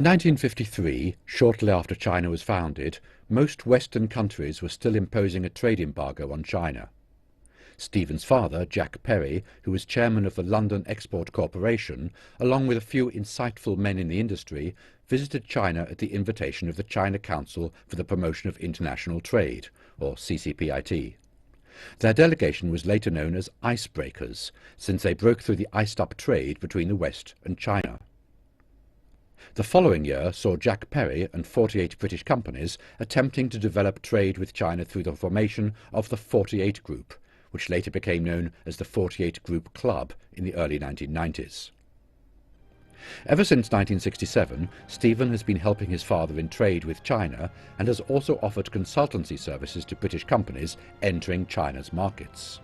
In 1953, shortly after China was founded, most Western countries were still imposing a trade embargo on China. Stephen's father, Jack Perry, who was chairman of the London Export Corporation, along with a few insightful men in the industry, visited China at the invitation of the China Council for the Promotion of International Trade, or CCPIT. Their delegation was later known as icebreakers, since they broke through the iced-up trade between the West and China. The following year saw Jack Perry and 48 British companies attempting to develop trade with China through the formation of the 48 Group, which later became known as the 48 Group Club in the early 1990s. Ever since 1967, Stephen has been helping his father in trade with China and has also offered consultancy services to British companies entering China's markets.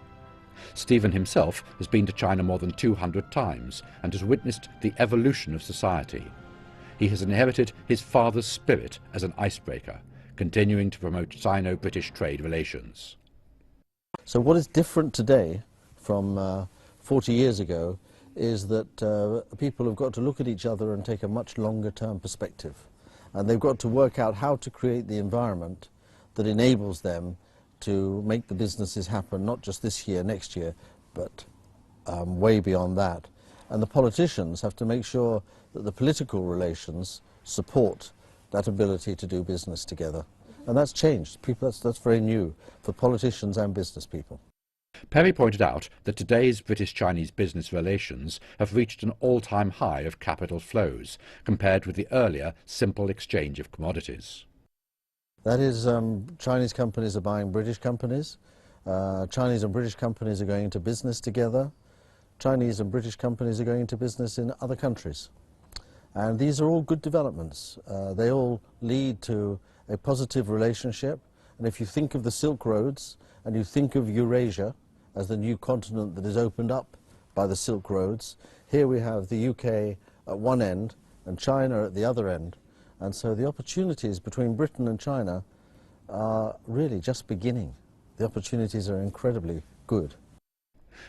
Stephen himself has been to China more than 200 times and has witnessed the evolution of society. He has inherited his father's spirit as an icebreaker, continuing to promote Sino-British trade relations. So what is different today from 40 years ago is that people have got to look at each other and take a much longer term perspective. And they've got to work out how to create the environment that enables them to make the businesses happen, not just this year, next year, but way beyond that. And the politicians have to make sure that the political relations support that ability to do business together. And that's changed. That's very new for politicians and business people. Perry pointed out that today's British-Chinese business relations have reached an all-time high of capital flows, compared with the earlier simple exchange of commodities. That is, Chinese companies are buying British companies. Chinese and British companies are going into business together. Chinese and British companies are going into business in other countries. And these are all good developments. They all lead to a positive relationship. And if you think of the Silk Roads and you think of Eurasia as the new continent that is opened up by the Silk Roads, here we have the UK at one end and China at the other end. And so the opportunities between Britain and China are really just beginning. The opportunities are incredibly good.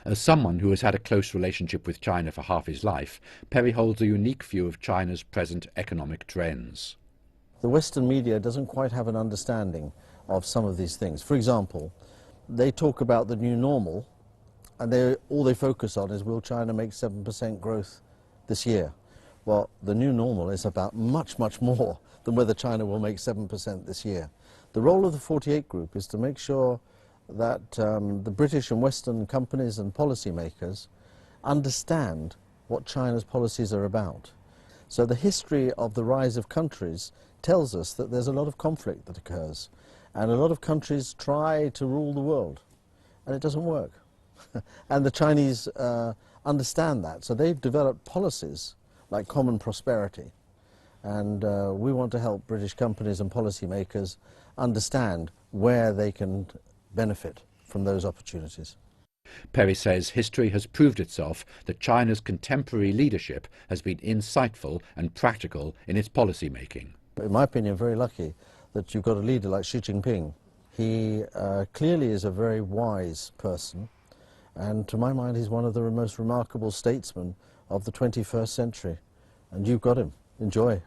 As someone who has had a close relationship with China for half his life, Perry holds a unique view of China's present economic trends. The Western media doesn't quite have an understanding of some of these things. For example, they talk about the new normal, and all they focus on is, will China make 7% growth this year? Well, the new normal is about much, much more than whether China will make 7% this year. The role of the 48 Group is to make sure that the British and Western companies and policymakers understand what China's policies are about. So the history of the rise of countries tells us that there's a lot of conflict that occurs, and a lot of countries try to rule the world, and it doesn't work. And the Chinese understand that, so they've developed policies like common prosperity, and we want to help British companies and policymakers understand where they can benefit from those opportunities. Perry says history has proved itself that China's contemporary leadership has been insightful and practical in its policy making. In my opinion, very lucky that you've got a leader like Xi Jinping. He clearly is a very wise person, and to my mind he's one of the most remarkable statesmen of the 21st century. And you've got him. Enjoy.